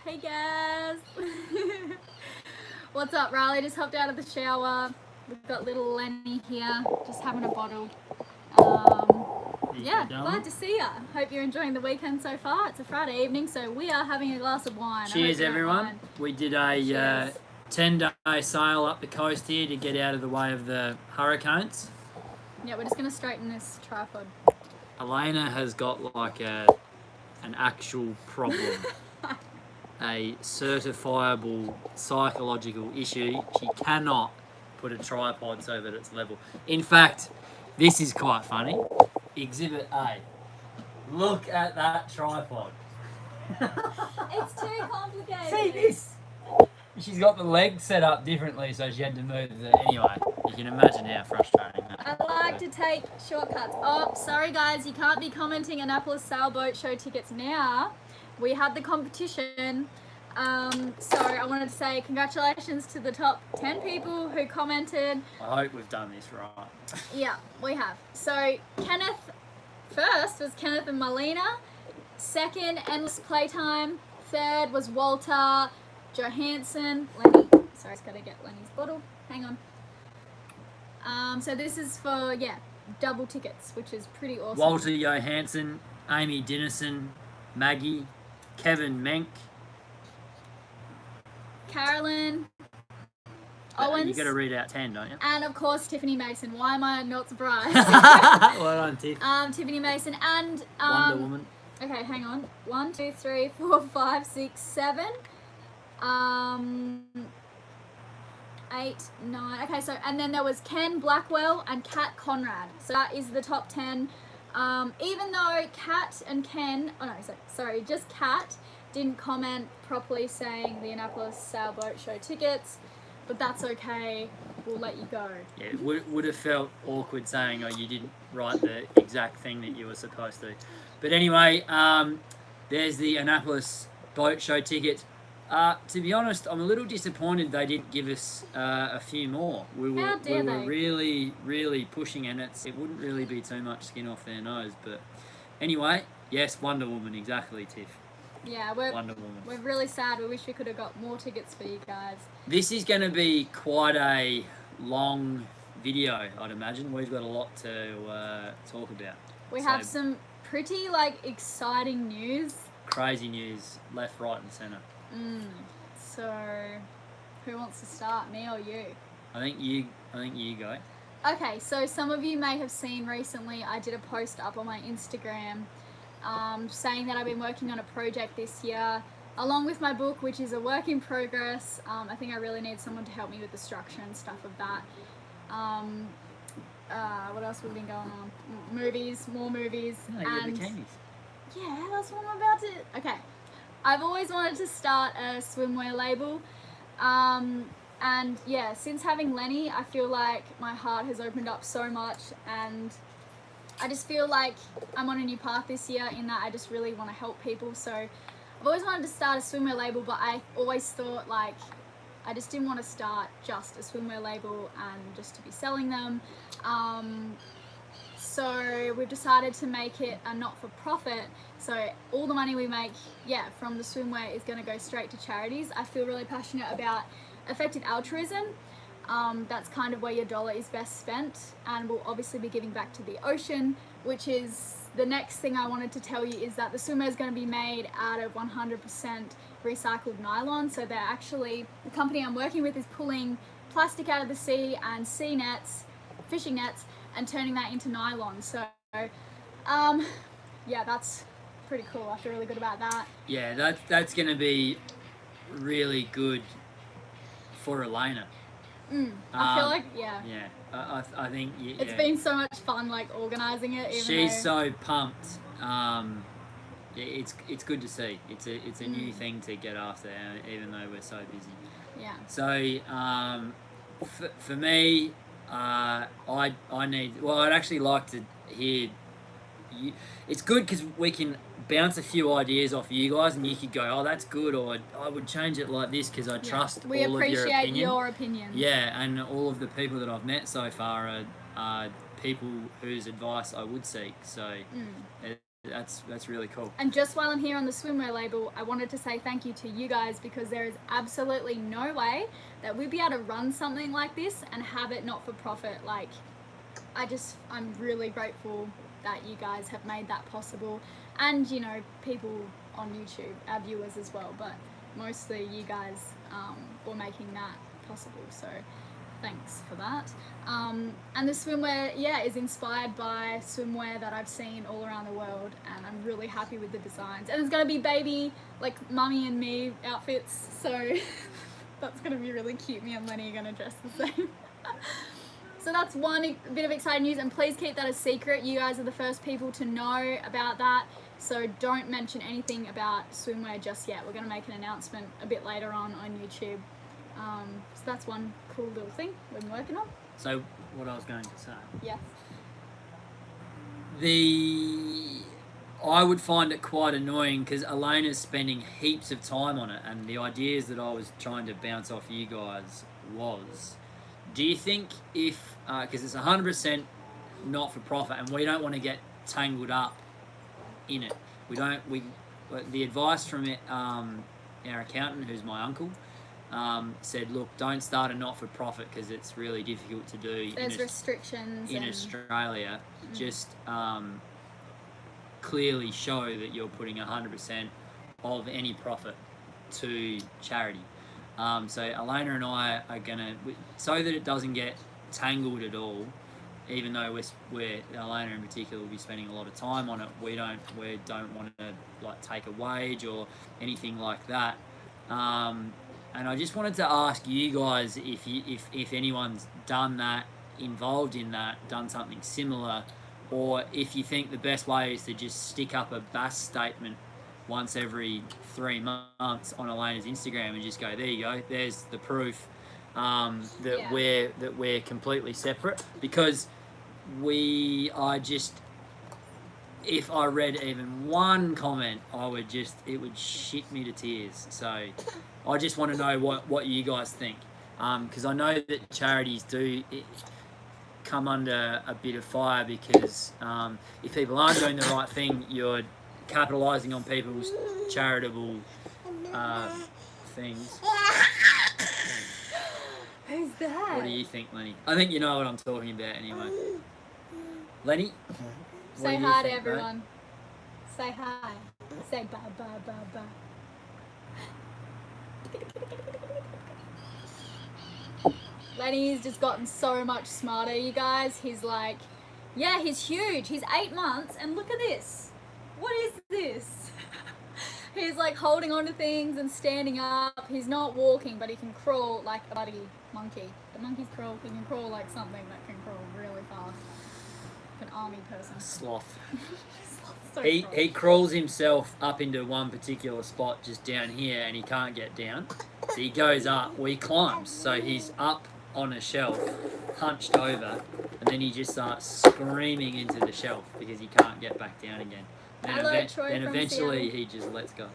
Hey guys! What's up, Riley? Just hopped out of the shower. We've got little Lenny here, just having a bottle. Yeah, glad to see ya. Hope you're enjoying the weekend so far. It's a Friday evening, so we are having a glass of wine. Cheers, everyone. We did a 10-day sail up the coast here to get out of the way of the hurricanes. Yeah, we're just going to straighten this tripod. Elena has got like an actual problem. A certifiable psychological issue. She cannot put a tripod so that it's level. In fact, this is quite funny. Exhibit A. Look at that tripod. It's too complicated. See this? She's got the leg set up differently, so she had to move the... Anyway, you can imagine how frustrating that is. I like to take shortcuts. Oh, sorry guys, you can't be commenting Annapolis Boat Show tickets now. We had the competition. So I wanted to say congratulations to the top 10 people who commented. I hope we've done this right. Yeah, we have. So Kenneth, first was Kenneth and Marlena. Second, Endless Playtime. Third was Walter, Johansen, Lenny. Sorry, I've got to get Lenny's bottle. Hang on. So this is for, double tickets, which is pretty awesome. Walter Johansen, Amy Dinnison, Maggie, Kevin Menke, Carolyn Owens. You got to read out 10, don't you? And of course Tiffany Mason. Why am I not surprised? Well done, Tiff. Tiffany Mason and Wonder Woman. Okay, hang on. 1, 2, 3, 4, 5, 6, 7. 8, 9. Okay, so and then there was Ken, Blackwell, and Kat, Conrad. So that is the top 10. Even though Kat and Ken, just Kat didn't comment properly saying the Annapolis Boat Show tickets, but that's okay. We'll let you go. Yeah, it would have felt awkward saying, oh, you didn't write the exact thing that you were supposed to. But anyway, there's the Annapolis Boat Show ticket. To be honest, I'm a little disappointed they didn't give us a few more. We were really, really pushing, and it wouldn't really be too much skin off their nose. But anyway, yes, Wonder Woman, exactly, Tiff. Yeah, Wonder Woman. We're really sad. We wish we could have got more tickets for you guys. This is going to be quite a long video, I'd imagine. We've got a lot to talk about. We have some pretty exciting news. Crazy news, left, right, and centre. So, who wants to start, me or you? I think you go. Okay, so some of you may have seen recently I did a post up on my Instagram saying that I've been working on a project this year along with my book, which is a work in progress. I think I really need someone to help me with the structure and stuff of that. What else have been going on? More movies. And bikinis. Yeah, that's what I'm about to... Okay. I've always wanted to start a swimwear label, and yeah, since having Lenny, I feel like my heart has opened up so much, and I just feel like I'm on a new path this year in that I just really want to help people. So I've always wanted to start a swimwear label, but I always thought I just didn't want to start just a swimwear label and just to be selling them. So we've decided to make it a not-for-profit. So all the money we make, from the swimwear is going to go straight to charities. I feel really passionate about effective altruism. That's kind of where your dollar is best spent, and we'll obviously be giving back to the ocean, which is the next thing I wanted to tell you is that the swimwear is going to be made out of 100% recycled nylon. So they're actually, the company I'm working with is pulling plastic out of the sea and sea nets, fishing nets, and turning that into nylon. So, that's pretty cool. I feel really good about that. Yeah, that's going to be really good for Elena. I feel like, Yeah, I think... It's been so much fun, organising it. She's so pumped. It's good to see. It's a new thing to get after, even though we're so busy. Yeah. So, for me... I'd actually like to hear you. It's good because we can bounce a few ideas off you guys, and you could go, oh, that's good, or I would change it like this because I trust all of your opinion. We appreciate your opinion. Yeah, and all of the people that I've met so far are people whose advice I would seek. So that's really cool. And just while I'm here on the swimwear label, I wanted to say thank you to you guys, because there is absolutely no way that we'd be able to run something like this and have it not for profit. Like, I'm really grateful that you guys have made that possible, and you know, people on YouTube, our viewers as well, but mostly you guys were making that possible, so thanks for that. And the swimwear, yeah, is inspired by swimwear that I've seen all around the world, and I'm really happy with the designs. And there's going to be baby, like, mummy and me outfits, so that's going to be really cute. Me and Lenny are going to dress the same. So that's one bit of exciting news, and please keep that a secret. You guys are the first people to know about that, so don't mention anything about swimwear just yet. We're going to make an announcement a bit later on YouTube. So that's one cool little thing we've been working on. So what I was going to say. Yes. I would find it quite annoying because Elena's spending heaps of time on it, and the ideas that I was trying to bounce off you guys was, do you think if, because it's 100% not for profit and we don't want to get tangled up in it, the advice from it, our accountant, who's my uncle, said, look, don't start a not-for-profit because it's really difficult to do. There's restrictions in Australia. Just clearly show that you're putting 100% of any profit to charity. So Elena and I are gonna, so that it doesn't get tangled at all, even though we're Elena in particular will be spending a lot of time on it. We don't want to like take a wage or anything like that. And I just wanted to ask you guys if anyone's done that, involved in that, done something similar, or if you think the best way is to just stick up a BAS statement once every 3 months on Elena's Instagram and just go, there you go, there's the proof that we're completely separate. Because if I read even one comment, it would shit me to tears. So I just want to know what you guys think, because I know that charities do come under a bit of fire, because if people aren't doing the right thing, you're capitalising on people's charitable things. Who's that? What do you think, Lenny? I think you know what I'm talking about anyway. Lenny? Say hi to everyone. Mate? Say hi. Say bye, bye, bye, bye. Lenny's just gotten so much smarter, you guys. He's like, yeah, he's huge. He's 8 months, and look at this. What is this? He's like holding on to things and standing up. He's not walking, but he can crawl like a bloody monkey. The monkeys crawl. He can crawl like something that can crawl really fast. Like an army person. Sloth. So he crawls himself up into one particular spot just down here, and he can't get down. So he goes up, he climbs. So he's up on a shelf, hunched over, and then he just starts screaming into the shelf because he can't get back down again. Then eventually he just lets go.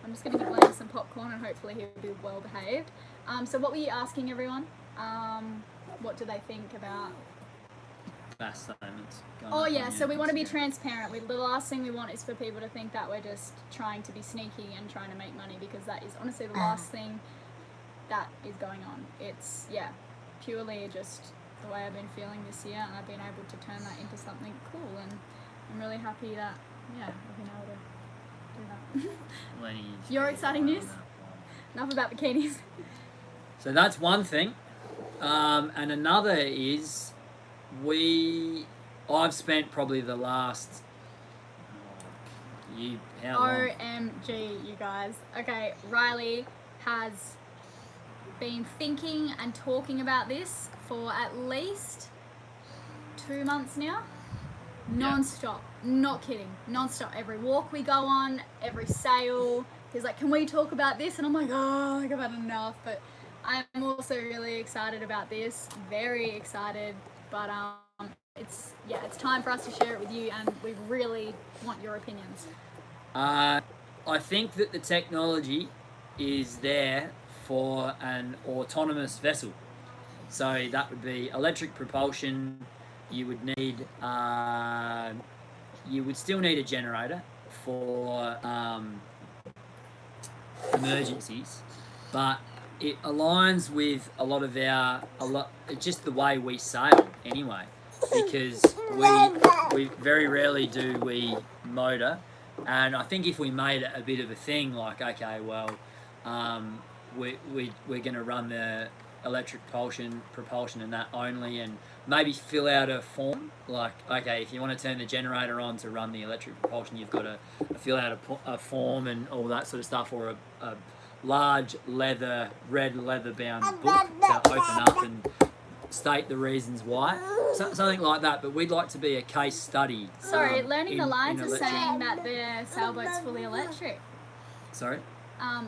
I'm just going to give Lenny some popcorn and hopefully he'll be well behaved. So what were you asking everyone? What do they think about BAS statements? Oh yeah, so we want to be transparent. The last thing we want is for people to think that we're just trying to be sneaky and trying to make money, because that is honestly the last thing that is going on. It's, yeah, purely just the way I've been feeling this year, and I've been able to turn that into something cool, and I'm really happy that, yeah, I've been able to do that. Lenny, Your exciting news? Enough about bikinis. So that's one thing. And another is I've spent probably the last how long? OMG, you guys. Okay, Riley has been thinking and talking about this for at least 2 months now. Non-stop. Not kidding. Non-stop. Every walk we go on, every sale, he's like, can we talk about this? And I'm like, oh, I've had enough. But I'm also really excited about this. Very excited. But it's time for us to share it with you, and we really want your opinions. I think that the technology is there for an autonomous vessel. So that would be electric propulsion. You would need you would still need a generator for emergencies, but it aligns with a lot of just the way we sail anyway, because we very rarely do we motor, and I think if we made it a bit of a thing, like, okay, well, we're going to run the electric propulsion and that only, and maybe fill out a form, like, okay, if you want to turn the generator on to run the electric propulsion, you've got to fill out a form and all that sort of stuff, or a large red leather bound book to open up and state the reasons why, something like that. But we'd like to be a case study. Sorry, Learning the Lines is saying that their sailboat's fully electric. Sorry?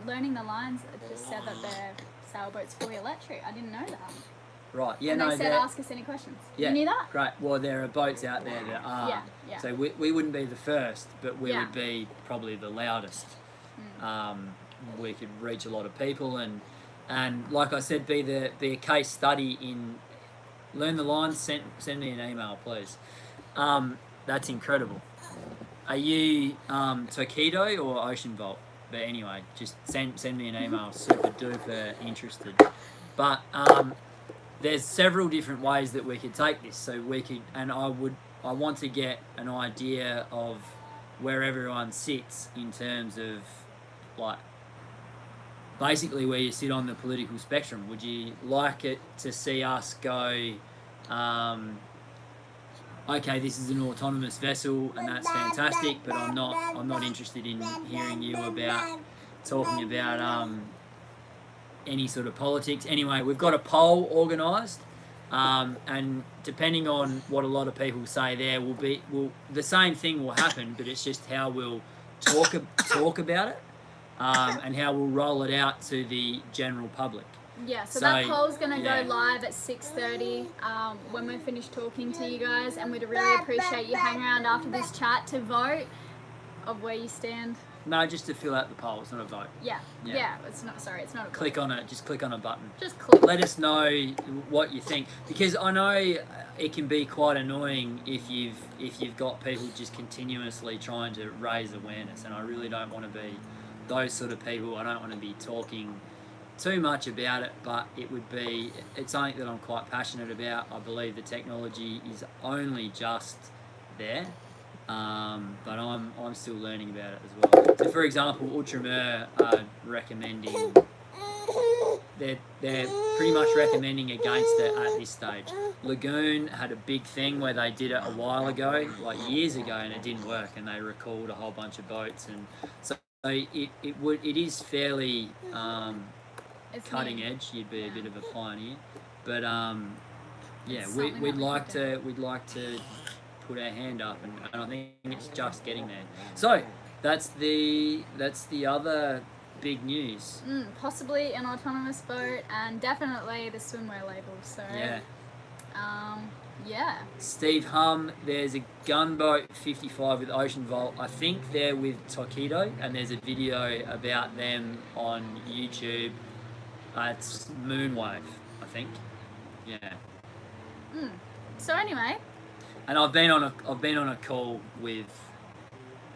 Learning the Lines just said that their sailboat's fully electric. I didn't know that. Right, yeah, and no, they said ask us any questions. Yeah, you knew that? Great. Well, there are boats out there that are. Yeah. So we wouldn't be the first, but we would be probably the loudest. We could reach a lot of people, and like I said, be a case study in Learn the Lines. Send me an email, please. That's incredible. Are you Tokido or Ocean Vault? But anyway, just send me an email. Super duper interested. But there's several different ways that we could take this. So we could, and I want to get an idea of where everyone sits in terms of, like, basically where you sit on the political spectrum. Would you like it to see us go, okay, this is an autonomous vessel and that's fantastic, but I'm not interested in hearing you talking about any sort of politics. Anyway, we've got a poll organised, and depending on what a lot of people say, there will the same thing will happen, but it's just how we'll talk about it, and how we'll roll it out to the general public. Yeah, so that poll's going to go live at 6:30 when we're finished talking to you guys, and we'd really appreciate you hanging around after this chat to vote of where you stand. No, just to fill out the poll. It's not a vote. Yeah. It's not a vote. Click on it. Just click on a button. Just click. Let us know what you think, because I know it can be quite annoying if you've got people just continuously trying to raise awareness, and I really don't want to be those sort of people. I don't want to be talking too much about it, but it's something that I'm quite passionate about. I believe the technology is only just there, but I'm still learning about it as well. So, for example, Ultramar are recommending, they're pretty much recommending against it at this stage. Lagoon had a big thing where they did it a while ago, like years ago, and it didn't work, and they recalled a whole bunch of boats, and so it is fairly cutting edge. You'd be a bit of a pioneer, but we'd like to put our hand up, and I think it's just getting there. So that's the other big news. Possibly an autonomous boat, and definitely the swimwear label. So Steve Hum, there's a gunboat 55 with Ocean Vault. I think they're with Tokido, and there's a video about them on YouTube. It's Moonwave, I think. Yeah. So anyway. And I've been on a call with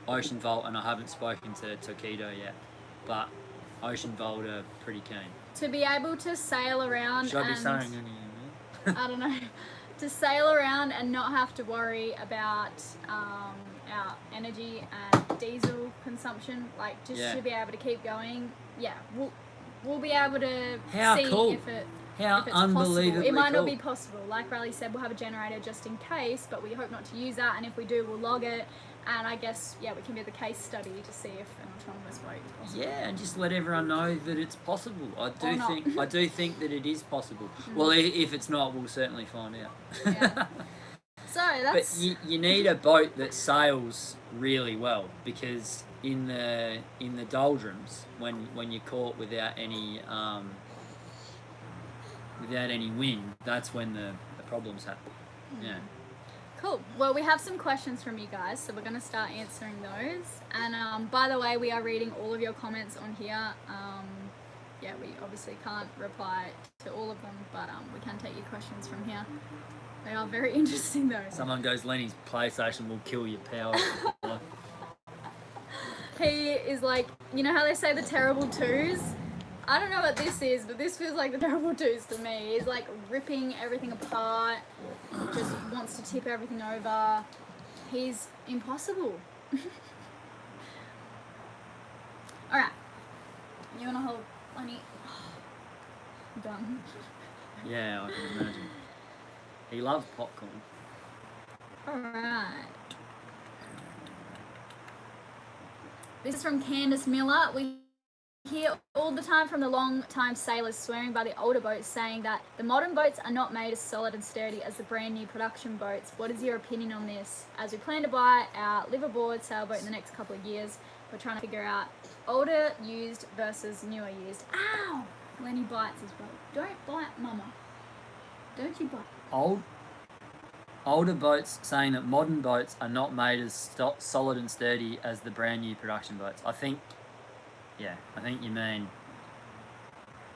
Ocean Vault, and I haven't spoken to Tokido yet, but Ocean Vault are pretty keen. To be able to sail around. Should I be saying anything? I don't know. To sail around and not have to worry about our energy and diesel consumption, like just to be able to keep going. Yeah, we'll be able to see if it's possible. It might not be possible. Like Riley said, we'll have a generator just in case, but we hope not to use that, and if we do, we'll log it, and I guess, we can do the case study to see if an autonomous boat is possible. Yeah, and just let everyone know that it's possible. I do think that it is possible. Well, if it's not, we'll certainly find out. Yeah. So that's... But you need a boat that sails really well, because in the doldrums, when you're caught without any wind, that's when the problems happen. Yeah. Cool. Well, we have some questions from you guys, so we're going to start answering those. And by the way, we are reading all of your comments on here. We obviously can't reply to all of them, but we can take your questions from here. They are very interesting though. Someone goes, Lenny's PlayStation will kill your power. He is like, you know how they say the terrible twos? I don't know what this is, but this feels like the terrible twos to me. He's like ripping everything apart, just wants to tip everything over. He's impossible. Alright. You wanna hold Lenny? Done. Yeah, I can imagine. He loves popcorn. Alright. This is from Candace Miller. We hear all the time from the long-time sailors swearing by the older boats, saying that the modern boats are not made as solid and sturdy as the brand new production boats. What is your opinion on this? As we plan to buy our liveaboard sailboat in the next couple of years, we're trying to figure out older used versus newer used. Ow! Lenny bites as well. Don't bite, Mama. Don't you bite. Older boats saying that modern boats are not made as solid and sturdy as the brand new production boats. I think you mean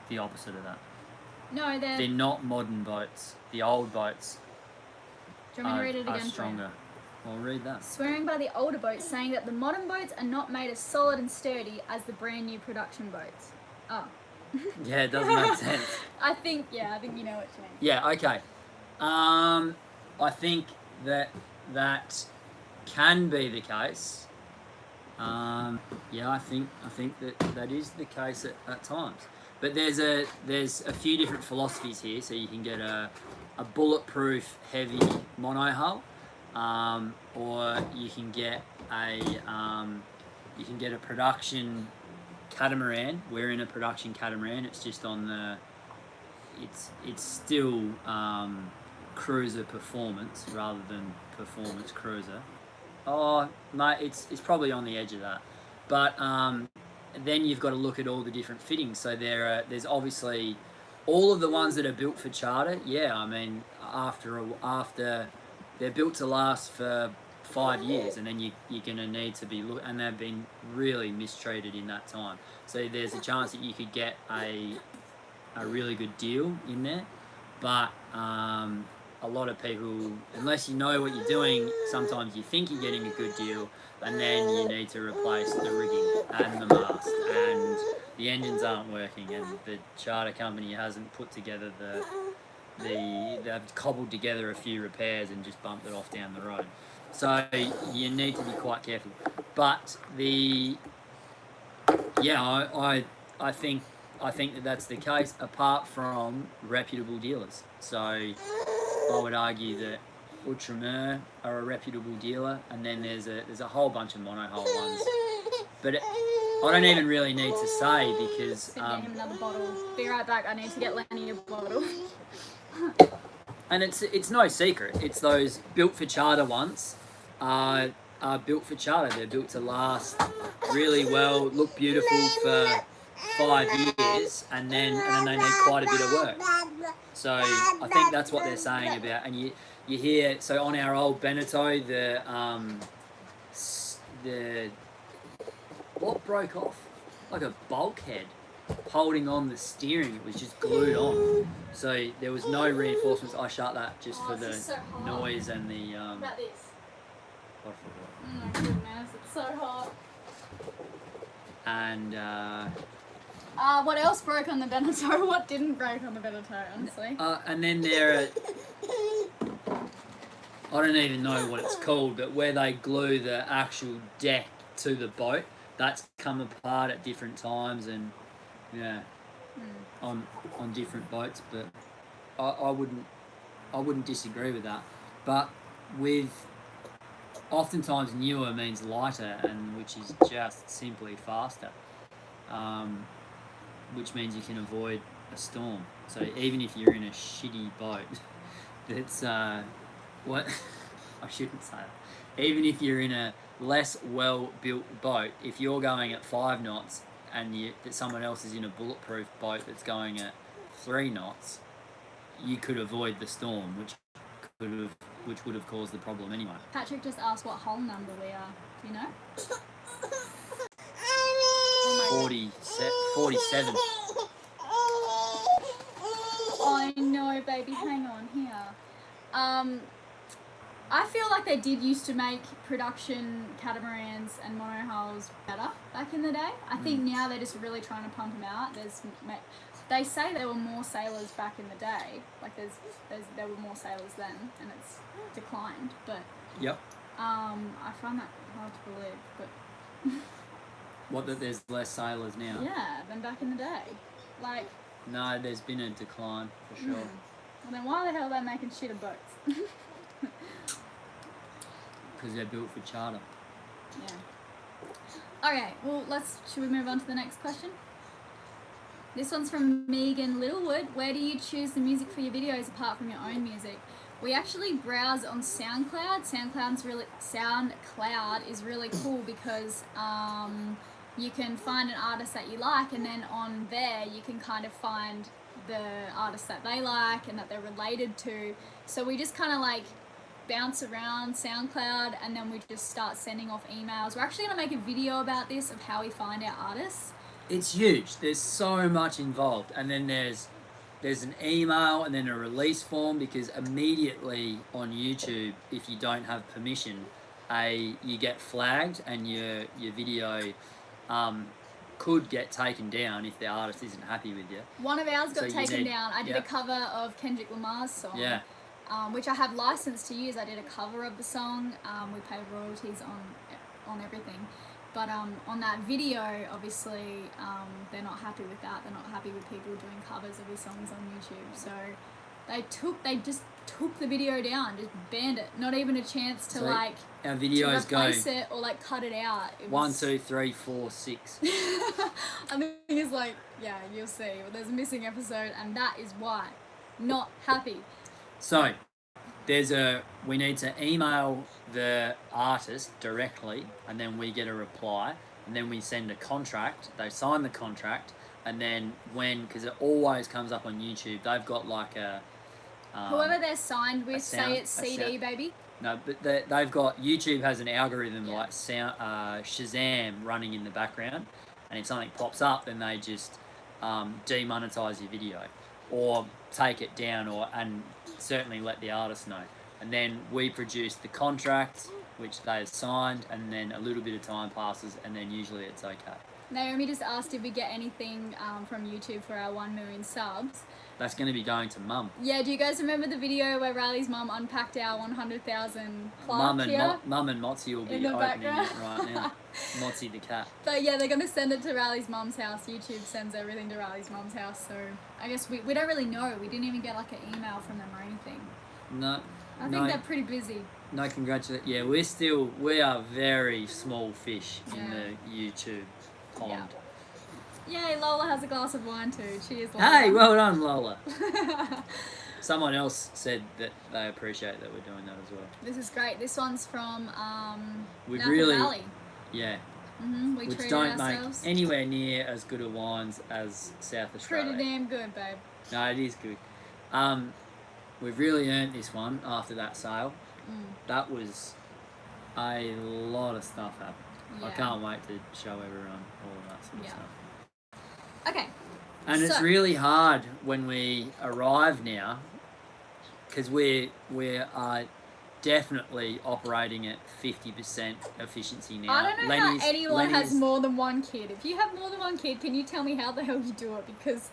the opposite of that. No, they're not modern boats. The old boats Do you want me to read it are again? stronger. Well, read that. Swearing by the older boats, saying that the modern boats are not made as solid and sturdy as the brand new production boats. Oh. Yeah, it doesn't make sense. I think you know what you mean. Yeah, okay. I think that can be the case. I think that is the case at times. But there's a few different philosophies here. So you can get a bulletproof heavy monohull, or you can get a production catamaran. We're in a production catamaran. It's just on the. It's still cruiser performance rather than performance cruiser. Oh, mate, it's probably on the edge of that. But then you've got to look at all the different fittings. So there's obviously all of the ones that are built for charter. Yeah, I mean after they're built to last for 5 years, and then you're going to need to be and they've been really mistreated in that time. So there's a chance that you could get a really good deal in there, but a lot of people, unless you know what you're doing, sometimes you think you're getting a good deal, and then you need to replace the rigging and the mast, and the engines aren't working, and the charter company hasn't put together they've cobbled together a few repairs and just bumped it off down the road. So you need to be quite careful. But I think that's the case, apart from reputable dealers. So I would argue that Outremer are a reputable dealer, and then there's a whole bunch of monohull ones. But I don't even really need to say, because Get him another bottle. Be right back. I need to get Lenny a bottle. and it's no secret. It's those built for charter ones are built for charter. They're built to last really well, look beautiful for 5 years, and then they need quite a bit of work. So I think that's what they're saying about. And you hear, so on our old Beneteau, the what broke off? Like a bulkhead holding on the steering. It was just glued on. So there was no reinforcements. I shut that just for the noise and the What about this? what I forgot. Oh my goodness, it's so hot. And What else broke on the Beneteau? What didn't break on the Beneteau, honestly? and then there are, I don't even know what it's called, but where they glue the actual deck to the boat, that's come apart at different times, and on different boats. But I wouldn't disagree with that. But with oftentimes newer means lighter, and which is just simply faster. Which means you can avoid a storm. So even if you're in a shitty boat, that's what I shouldn't say that. Even if you're in a less well-built boat, if you're going at 5 knots and that someone else is in a bulletproof boat that's going at 3 knots, you could avoid the storm, which would have caused the problem anyway. Patrick just asked what hull number we are. Do you know? 47. Oh no, baby, hang on here. I feel like they did used to make production catamarans and monohulls better back in the day. I think now they're just really trying to pump them out. They say there were more sailors back in the day. Like there were more sailors then, and it's declined. But Yep. I find that hard to believe. But What, that there's less sailors now? yeah, than back in the day. Like. No, there's been a decline for sure. Well, then why the hell are they making shitter boats? Because they're built for charter. Yeah. Okay, well, should we move on to the next question? This one's from Megan Littlewood. Where do you choose the music for your videos apart from your own music? We actually browse on SoundCloud. SoundCloud is really cool because you can find an artist that you like, and then on there you can kind of find the artist that they like and that they're related to. So we just kind of like bounce around SoundCloud, and then we just start sending off emails. We're actually going to make a video about this, of how we find our artists. It's huge. There's so much involved, and then there's an email and then a release form, because immediately on YouTube, if you don't have permission, you get flagged, and your video could get taken down if the artist isn't happy with you. One of ours got taken down. I did a cover of Kendrick Lamar's song. Yeah. Which I have license to use. I did a cover of the song. We pay royalties on everything. But on that video, obviously, they're not happy with that. They're not happy with people doing covers of his songs on YouTube. So they just took the video down, just banned it. Not even a chance to our videos to replace it or like cut it out. It 1, 2, 3, 4, 6. I think it's like, yeah, you'll see. Well, there's a missing episode, and that is why. Not happy. So, we need to email the artist directly, and then we get a reply, and then we send a contract. They sign the contract, and then because it always comes up on YouTube, they've got like a... whoever they're signed with, say it's CD, baby. No, but they've got... YouTube has an algorithm like Shazam running in the background, and if something pops up, then they just demonetize your video, or take it down, and certainly let the artist know. And then we produce the contract, which they've signed, and then a little bit of time passes, and then usually it's okay. Naomi just asked if we get anything from YouTube for our 1 million subs. That's going to be going to Mum. Yeah, do you guys remember the video where Riley's mum unpacked our 100,000 plaque here? Mum and Motzi will be opening background. it right now. Motzi the cat. But yeah, they're going to send it to Riley's mum's house. YouTube sends everything to Riley's mum's house, so I guess we don't really know. We didn't even get like an email from them or anything. No. I think they're pretty busy. No, congratulations. Yeah, we are very small fish in the YouTube pond. Yeah. Yay, Lola has a glass of wine too. Cheers, Lola. Hey, well done, Lola. Someone else said that they appreciate that we're doing that as well. This is great. This one's from we Napa really, Valley. Yeah. Mm-hmm. We Which don't make anywhere near as good of wines as South Australia. Pretty damn good, babe. No, it is good. We've really earned this one after that sale. That was a lot of stuff happened. Yeah. I can't wait to show everyone all of that sort of stuff. Okay. And it's really hard when we arrive now, because we are definitely operating at 50% efficiency now. I don't know how anyone has more than one kid. If you have more than one kid, can you tell me how the hell you do it? Because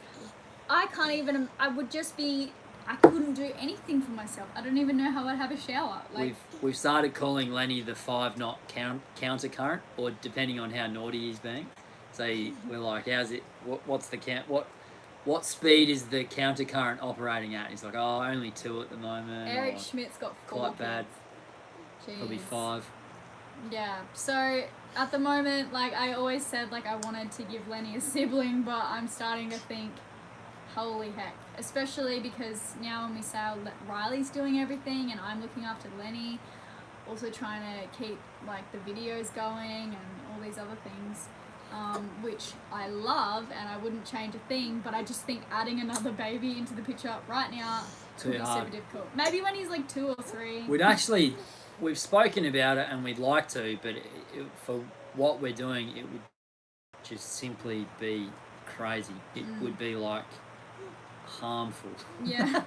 I can't even, I couldn't do anything for myself. I don't even know how I'd have a shower. Like, we've started calling Lenny the 5-knot counter current, or depending on how naughty he's being. So we're like, how's it? What's the count? What speed is the counter current operating at? He's like, oh, only 2 at the moment. Eric Schmidt's got 4 quite bad. Jeez. Probably 5. Yeah. So at the moment, like I always said, like I wanted to give Lenny a sibling, but I'm starting to think, holy heck. Especially because now when we sail, Riley's doing everything and I'm looking after Lenny, also trying to keep like the videos going and all these other things, which I love and I wouldn't change a thing, but I just think adding another baby into the picture right now would be super difficult. Maybe when he's like 2 or 3. We've spoken about it and we'd like to, but for what we're doing, it would just simply be crazy. It would be like harmful. Yeah.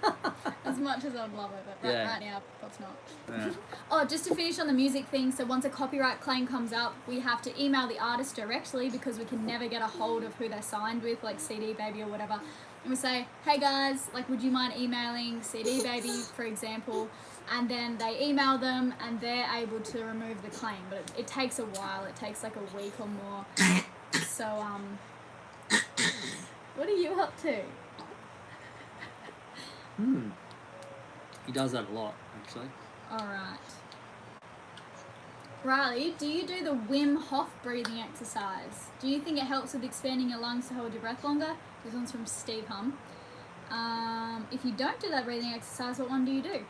As much as I'd love it, but Yeah. right now, that's not. Yeah. Oh, just to finish on the music thing, so once a copyright claim comes up, we have to email the artist directly because we can never get a hold of who they're signed with, like CD Baby or whatever. And we say, hey guys, like, would you mind emailing CD Baby, for example? And then they email them and they're able to remove the claim. But it takes a while. It takes like a week or more. So, what are you up to? He does that a lot, actually. Alright. Riley, do you do the Wim Hof breathing exercise? Do you think it helps with expanding your lungs to hold your breath longer? This one's from Steve Hum. If you don't do that breathing exercise, what one do you do?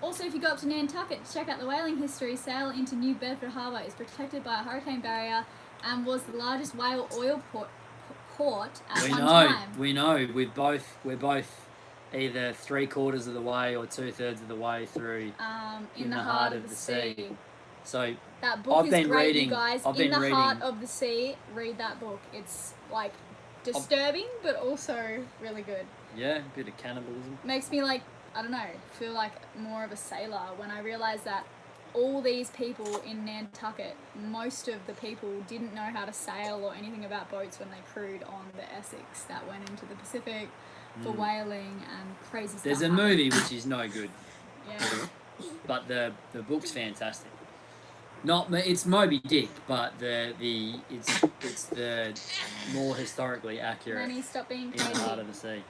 Also, if you go up to Nantucket to check out the whaling history, sail into New Bedford Harbour is protected by a hurricane barrier and was the largest whale oil port at one time. We know. We're both either 3/4 of the way or 2/3 of the way through In the Heart of the Sea. So That book is great, you guys. I've In been the Heart reading. of the Sea, read that book. It's like disturbing, but also really good. Yeah, a bit of cannibalism. Makes me like, I don't know, feel like more of a sailor when I realise that all these people in Nantucket, most of the people didn't know how to sail or anything about boats when they crewed on the Essex that went into the Pacific for whaling and crazy stuff. There's a movie which is no good, Yeah. but the book's fantastic. It's Moby Dick, but it's the more historically accurate Lenny, stop being In the crazy. Heart of the Sea.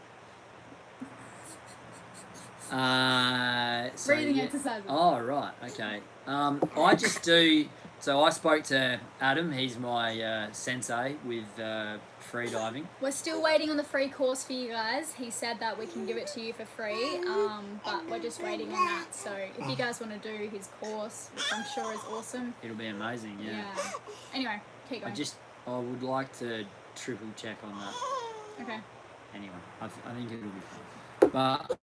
Breathing exercises. Oh, right, okay. I just do. So I spoke to Adam. He's my sensei with free diving. We're still waiting on the free course for you guys. He said that we can give it to you for free, but we're just waiting on that. So if you guys want to do his course, which I'm sure is awesome. It'll be amazing. Yeah. Anyway, keep going. I would like to triple check on that. Okay. Anyway, I think it'll be fun. But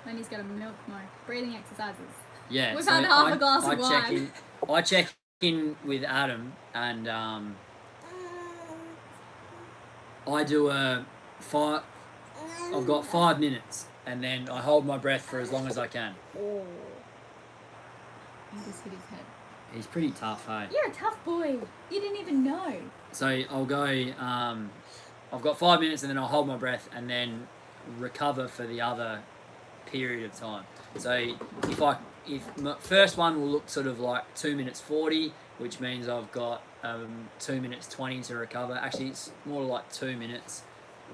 Lenny's got a milk mo. Breathing exercises. yeah, We've so had half a glass of wine. I check in with Adam, and I do I've got 5 minutes, and then I hold my breath for as long as I can. Oh. He just hit his head. He's pretty tough, hey? You're a tough boy. You didn't even know. So I'll go, I've got 5 minutes, and then I'll hold my breath, and then recover for the other period of time. So if my first one will look sort of like 2 minutes 40, which means I've got 2 minutes 20 to recover. Actually, it's more like 2 minutes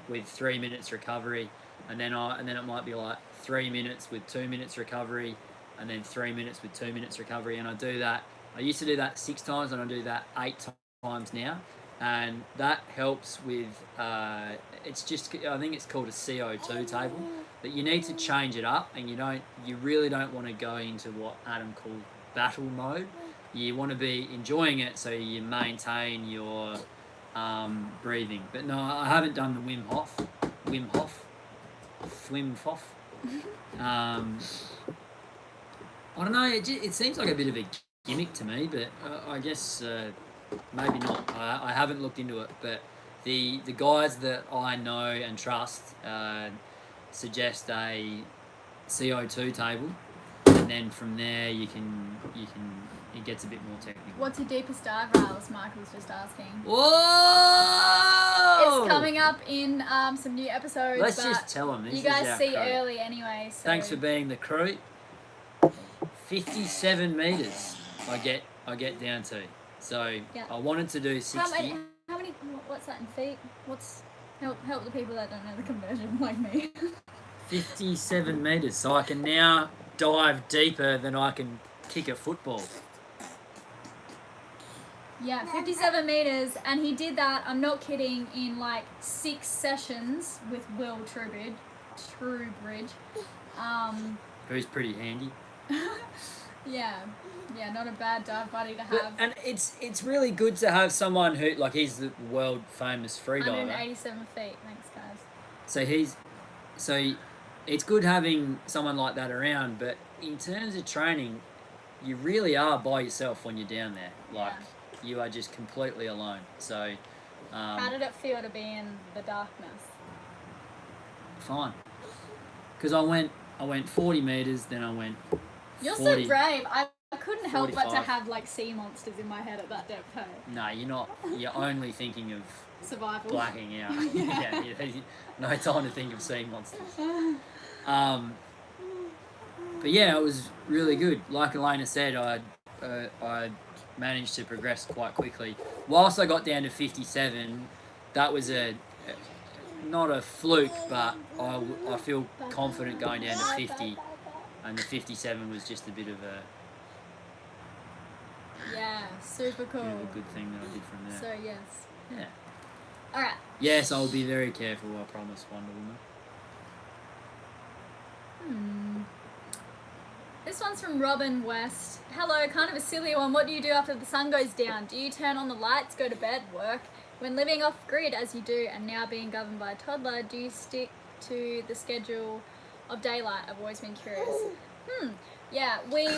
with 3 minutes recovery, and then it might be like 3 minutes with 2 minutes recovery, and then 3 minutes with 2 minutes recovery. And I do that. I used to do that 6 times, and I do that 8 times now, and that helps with. It's just, I think it's called a CO2 table. But you need to change it up, and you really don't want to go into what Adam called battle mode. You want to be enjoying it so you maintain your breathing. But no, I haven't done the Wim Hof. I don't know. It seems like a bit of a gimmick to me, but I guess maybe not. I haven't looked into it, but the guys that I know and trust suggest a CO2 table, and then from there it gets a bit more technical. What's your deepest dive, Riles? Michael's just asking. Whoa! It's coming up in some new episodes. Let's but just tell them. you guys see early anyway. So. Thanks for being the crew. 57 meters. I get down to. So yeah. I wanted to do 60. How many? What's that in feet? Help the people that don't know the conversion like me. 57 meters. So I can now dive deeper than I can kick a football. Yeah, 57 meters, and he did that, I'm not kidding, in like 6 sessions with Will Trubridge. Who's pretty handy. Yeah, not a bad dive buddy to have. And it's really good to have someone who, like, he's the world famous freediver. 187 feet, thanks guys. So it's good having someone like that around, but in terms of training, you really are by yourself when you're down there. Like, you are just completely alone. So How did it feel to be in the darkness? Fine. Because I went 40 metres, then I went You're 40. so brave. I couldn't help but to 45. have like sea monsters in my head at that depth. Hey? No, you're not. You're only thinking of Survival. blacking out. yeah, no time to think of sea monsters. But yeah, it was really good. Like Elena said, I managed to progress quite quickly. Whilst I got down to 57, that was not a fluke, but I feel confident going down to 50, and the 57 was just a bit of a super cool. bit of a good thing that I did from there. So yes. Yeah. All right. Yes, I'll be very careful. I promise, Wonder Woman. This one's from Robin West. Hello, kind of a silly one. What do you do after the sun goes down? Do you turn on the lights, go to bed, work? When living off grid as you do and now being governed by a toddler, do you stick to the schedule of daylight? I've always been curious. Yeah, we...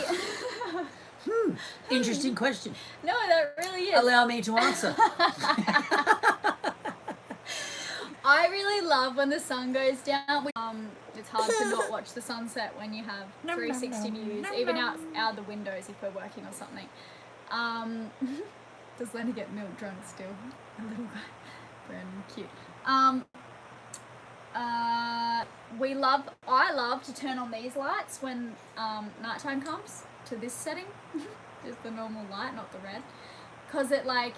Interesting question. No, that really is. Allow me to answer. I really love when the sun goes down. It's hard to not watch the sunset when you have 360 views, even out the windows if we're working or something. Does Lenny get milk drunk still? A little bit. Brandon, cute. I love to turn on these lights when nighttime comes to this setting. Just the normal light, not the red. Because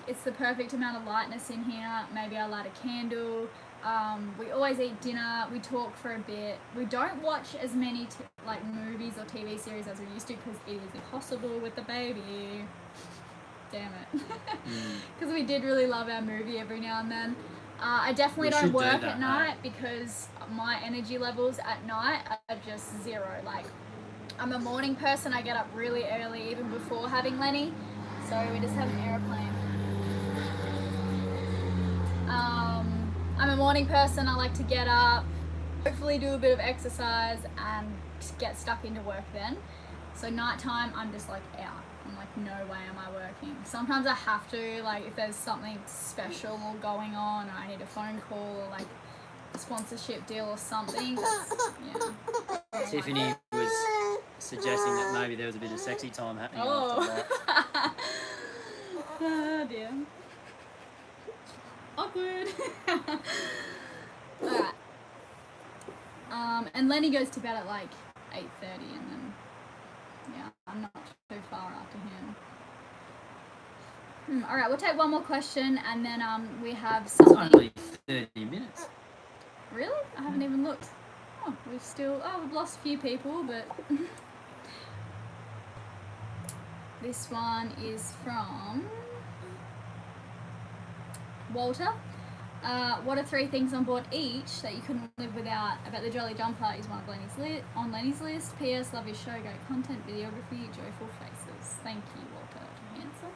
it's the perfect amount of lightness in here. Maybe I light a candle. We always eat dinner. We talk for a bit. We don't watch as many movies or TV series as we used to because it is impossible with the baby. Damn it. Because we did really love our movie every now and then. I definitely don't work at night because my energy levels at night are just zero. I'm a morning person. I get up really early even before having Lenny. So we just have an aeroplane. I'm a morning person. I like to get up, hopefully do a bit of exercise and get stuck into work then. So nighttime, I'm just out. I'm no way am I working. Sometimes I have to, if there's something special going on or I need a phone call or a sponsorship deal or something. Tiffany was suggesting that maybe there was a bit of sexy time happening after that. Oh dear. Awkward. Alright. And Lenny goes to bed at 8:30 and then I'm not too far after him. Alright, we'll take one more question and then we have something. It's only 30 minutes. Really? I haven't even looked. We've lost a few people, but this one is from Walter. What are 3 things on board each that you couldn't live without? About the Jolly Jumper is one of Lenny's list. P.S. Love your show. Great content, videography, joyful faces. Thank you, Walter Johansen.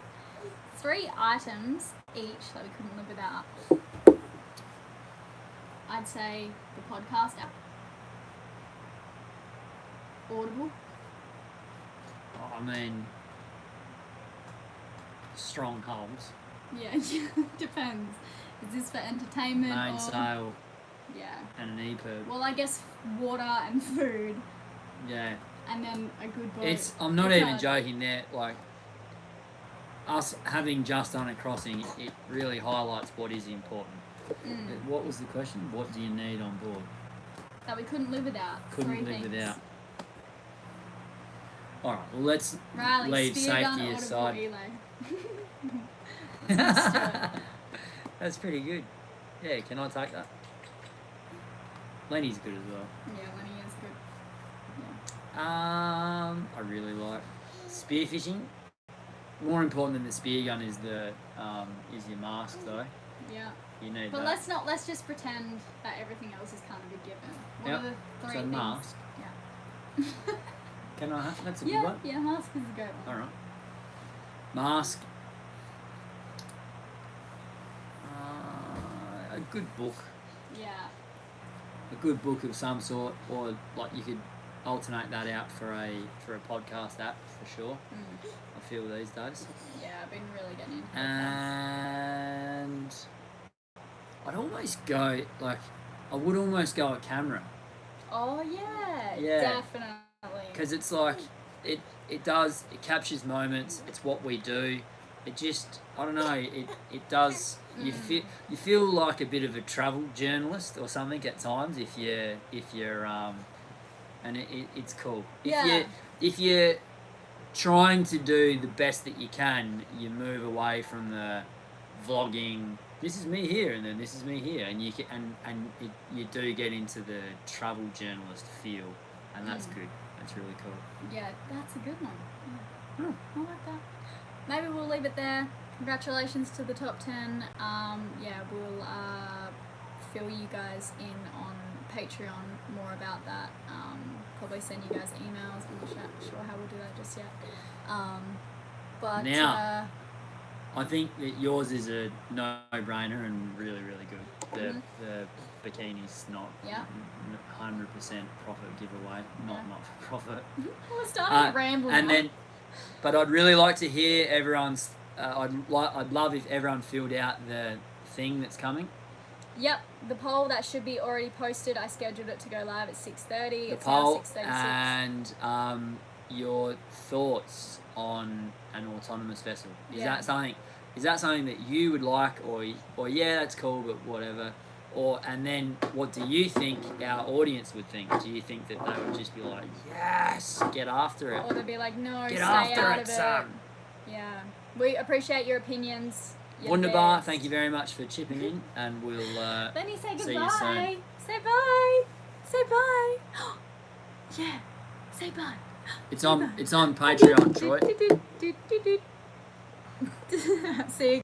3 items each that we couldn't live without. I'd say the podcast app. Audible. I mean, strongholds. Yeah, depends. Is this for entertainment Main or... sale. Yeah. And an EPUB. Well, I guess water and food. Yeah. And then a good boat. I'm not even joking there. Us having just done a crossing, it really highlights what is important. What was the question? What do you need on board? That we couldn't live without. Couldn't live without. Alright, well let's Riley, leave safety aside. That's pretty good. Yeah, can I take that? Lenny's good as well. Yeah, Lenny is good. I really like spearfishing. More important than the spear gun is your mask though. Yeah. You need but that. let's just pretend that everything else is kind of a given. What are the 3 so things? mask. Yeah. Can I have? That's a good one. Yeah, mask is a great one. Alright. Mask. A good book. Yeah. A good book of some sort, or you could alternate that out for a podcast app for sure. I feel these days. Yeah, I've been really getting into And almost go like I would almost go a camera. Oh yeah, Yeah. definitely. Because it's like it captures moments. It's what we do. It just I don't know. It does. You feel like a bit of a travel journalist or something at times if you're and it's cool. If you're trying to do the best that you can, you move away from the vlogging. This is me here, and then this is me here, and you do get into the travel journalist feel, and that's good. That's really cool. Yeah, that's a good one. Yeah. I like that. Maybe we'll leave it there. Congratulations to the top 10. Yeah, we'll fill you guys in on Patreon more about that. Probably send you guys emails. I'm not sure how we'll do that just yet. But now, I think that yours is a no-brainer and really, really good. The bikini's not 100% profit giveaway, not for profit. We're starting to ramble and now. then, but I'd really like to hear everyone's. I'd love if everyone filled out the thing that's coming. Yep, the poll that should be already posted. I scheduled it to go live at 6:30. The It's poll now 6:36. and your thoughts on an autonomous vessel. Is that something that you would like, or yeah, that's cool, but whatever? And then what do you think our audience would think? Do you think that they would just be like, yes, get after it? Or they'd be like, no, Get stay after out it, of it. son. Yeah, we appreciate your opinions. Wunderbar, thank you very much for chipping in, and we'll Lenny, say see you goodbye. soon. Say bye. Say bye. Yeah, say bye. It's on Patreon, Troy. See you.